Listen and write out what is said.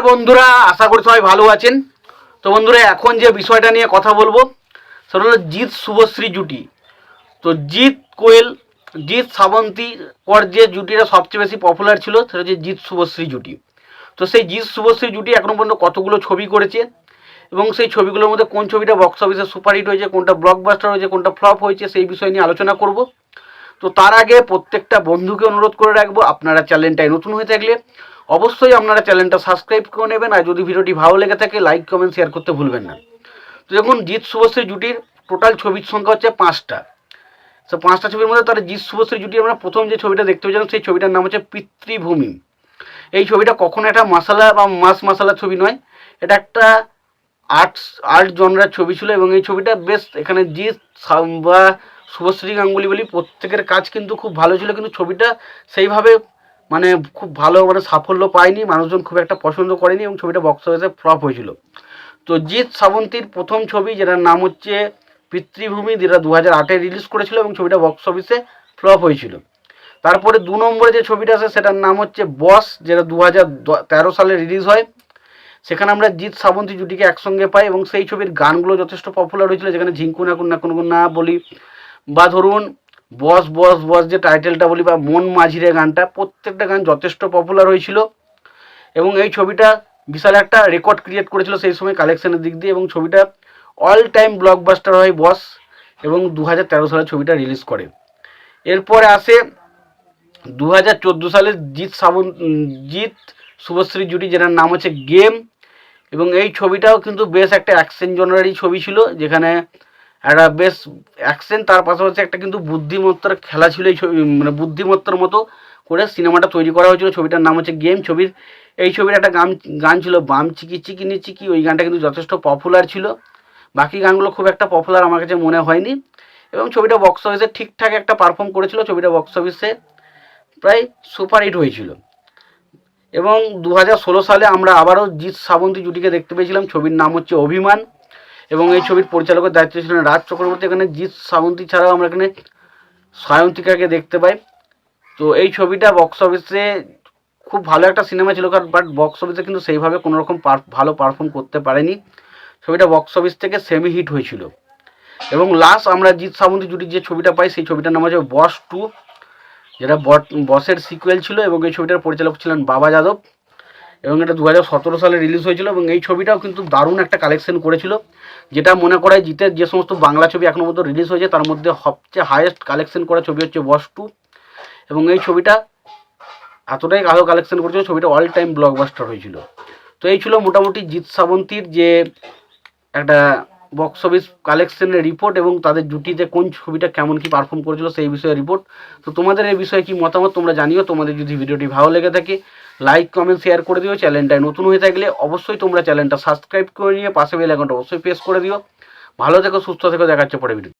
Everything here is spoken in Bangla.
বন্ধুরা, আশা করি সবাই ভালো আছেন। তো বন্ধুরা, এখন যে বিষয়টা নিয়ে কথা বলবো সেটা হলো জিৎ শুভশ্রী জুটি। তো জিৎ কোয়েল, জিৎ শ্রাবন্তী পর যে জুটিটা সবচেয়ে বেশি পপুলার ছিল সেটা হচ্ছে জিৎ শুভশ্রী জুটি। তো সেই জিৎ শুভশ্রী জুটি এখনো পর্যন্ত কতগুলো ছবি করেছে এবং সেই ছবিগুলোর মধ্যে কোন ছবিটা বক্স অফিসে সুপারহিট হয়েছে, কোনটা ব্লকবাস্টার হয়েছে, কোনটা ফ্লপ হয়েছে, সেই বিষয় নিয়ে আলোচনা করব। তো তার আগে প্রত্যেকটা বন্ধুকে অনুরোধ করে রাখবো, আপনারা চ্যানেলটায় নতুন হয়ে থাকলে অবশ্যই আপনারা চ্যানেলটা সাবস্ক্রাইব করে নেবেন, আর যদি ভিডিওটি ভালো লেগে থাকে লাইক কমেন্ট শেয়ার করতে ভুলবেন না। তো দেখুন, জিৎ শুভশ্রী জুটির টোটাল ছবির সংখ্যা হচ্ছে 5টা। তো 5টা ছবির মধ্যে তার জিৎ শুভশ্রী জুটি আমরা প্রথম যে ছবিটা দেখতে পেয়েছিলাম সেই ছবিটার নাম হচ্ছে পিতৃভূমি। এই ছবিটা কখনো একটা মশালা বা মাস মশালা ছবি নয়, এটা একটা আর্ট জনরার ছবি ছিল এবং এই ছবিটা বেশ এখানে জিৎ বা শুভশ্রী গাঙ্গুলি বলি প্রত্যেকের কাজ কিন্তু খুব ভালো ছিল, কিন্তু ছবিটা সেইভাবে মানে খুব ভালো সাফল্য পায়নি, মানুষজন খুব একটা পছন্দ করেনি এবং ছবিটা বক্স অফিসে ফ্লপ হয়েছিল। তো জিৎ শ্রাবন্তীর প্রথম ছবি যেটার নাম হচ্ছে পিতৃভূমি, যেটা 2008-এ রিলিজ করেছিল এবং ছবিটা বক্স অফিসে ফ্লপ হয়েছিল। তারপরে 2 নম্বরে যে ছবিটা আছে সেটার নাম হচ্ছে বস, যেটা 2013 সালে রিলিজ হয়। সেখানে আমরা জিৎ শ্রাবন্তী জুটিকে একসঙ্গে পাই এবং সেই ছবির গানগুলো যথেষ্ট পপুলার হয়েছিল, যেখানে ঝিঙ্কু না কুন্না কোনো না বলি বা ধরুন বস বস বস যে টাইটেলটা বলি বা মন মাঝিরে গানটা, প্রত্যেকটা গান যথেষ্ট পপুলার হয়েছিল এবং এই ছবিটা বিশাল একটা রেকর্ড ক্রিয়েট করেছিল সেই সময় কালেকশনের দিক দিয়ে এবং ছবিটা অল টাইম ব্লকবাস্টার হয় বস এবং 2013 সালে ছবিটা রিলিজ করে। এরপরে আসে 2014 সালে জিৎ শুভশ্রী জুটি, যেটার নাম হচ্ছে গেম এবং এই ছবিটাও কিন্তু বেশ একটা অ্যাকশন জনারেরই ছবি ছিল, যেখানে একটা বেশ অ্যাকশন তার পাশাপাশি একটা কিন্তু বুদ্ধিমত্তার খেলা ছিল। এই ছবি মানে বুদ্ধিমত্তার মতো করে সিনেমাটা তৈরি করা হয়েছিল। ছবিটার নাম হচ্ছে গেম। এই ছবির একটা গান ছিল বাম চিকি চিকিনি চিকি, ওই গানটা কিন্তু যথেষ্ট পপুলার ছিল। বাকি গানগুলো খুব একটা পপুলার আমার কাছে মনে হয়নি এবং ছবিটা বক্স অফিসে ঠিকঠাক একটা পারফর্ম করেছিল। ছবিটা বক্স অফিসে প্রায় সুপারহিট হয়েছিল এবং 2016 সালে আমরা আবারও জিৎ শ্রাবন্তী জুটিকে দেখতে পেয়েছিলাম। ছবির নাম হচ্ছে অভিমান এবং এই ছবির পরিচালকের দায়িত্বে ছিলেন রাজ চক্রবর্তী। এখানে জিৎ শ্রাবন্তী ছাড়াও আমরা এখানে সায়ন্তিকাকে দেখতে পাই। তো এই ছবিটা বক্স অফিসে খুব ভালো একটা সিনেমা ছিল, বাট বক্স অফিসে কিন্তু সেইভাবে কোনো রকম ভালো পারফর্ম করতে পারেনি। ছবিটা বক্স অফিস থেকে সেমি হিট হয়েছিল এবং লাস্ট আমরা জিৎ শ্রাবন্তী জুটির যে ছবিটা পাই সেই ছবিটার নাম হচ্ছে বস 2, যেটা বসের সিকুয়েল ছিল এবং এই ছবিটার পরিচালক ছিলেন বাবা যাদব এবং এটা 2017 সালে রিলিজ হয়েছিল এবং এই ছবিটাও কিন্তু দারুণ একটা কালেকশন করেছিল, যেটা মনে করায় জিতের যে সমস্ত বাংলা ছবি এখনো পর্যন্ত রিলিজ হয়েছে তার মধ্যে সবচেয়ে হাইয়েস্ট কালেকশন করা ছবি হচ্ছে বস 2 এবং এই ছবিটা এতটাই ভালো কালেকশন করেছিল, ছবিটা অল টাইম ব্লকবাস্টার হয়েছিল। তো এই ছিল মোটামুটি জিৎ শ্রাবন্তীর যে একটা বক্স অফিস কালেকশনের রিপোর্ট এবং তাদের জুটিতে কোন ছবিটা কেমন কি পারফর্ম করেছিল সেই বিষয়ে রিপোর্ট। তো তোমাদের এই বিষয়ে কি মতামত তোমরা জানিও। তোমাদের যদি ভিডিওটি ভালো লেগে থাকে লাইক কমেন্ট শেয়ার করে দিও। চ্যানেলটায় নতুন হয়ে থাকলে অবশ্যই তোমরা চ্যানেলটা সাবস্ক্রাইব করে নিয়ে পাশে বেল আইকনটা অবশ্যই প্রেস করে দিও। ভালো থেকো, সুস্থ থেকো, দেখাচ্ছে পরে ভিডিও।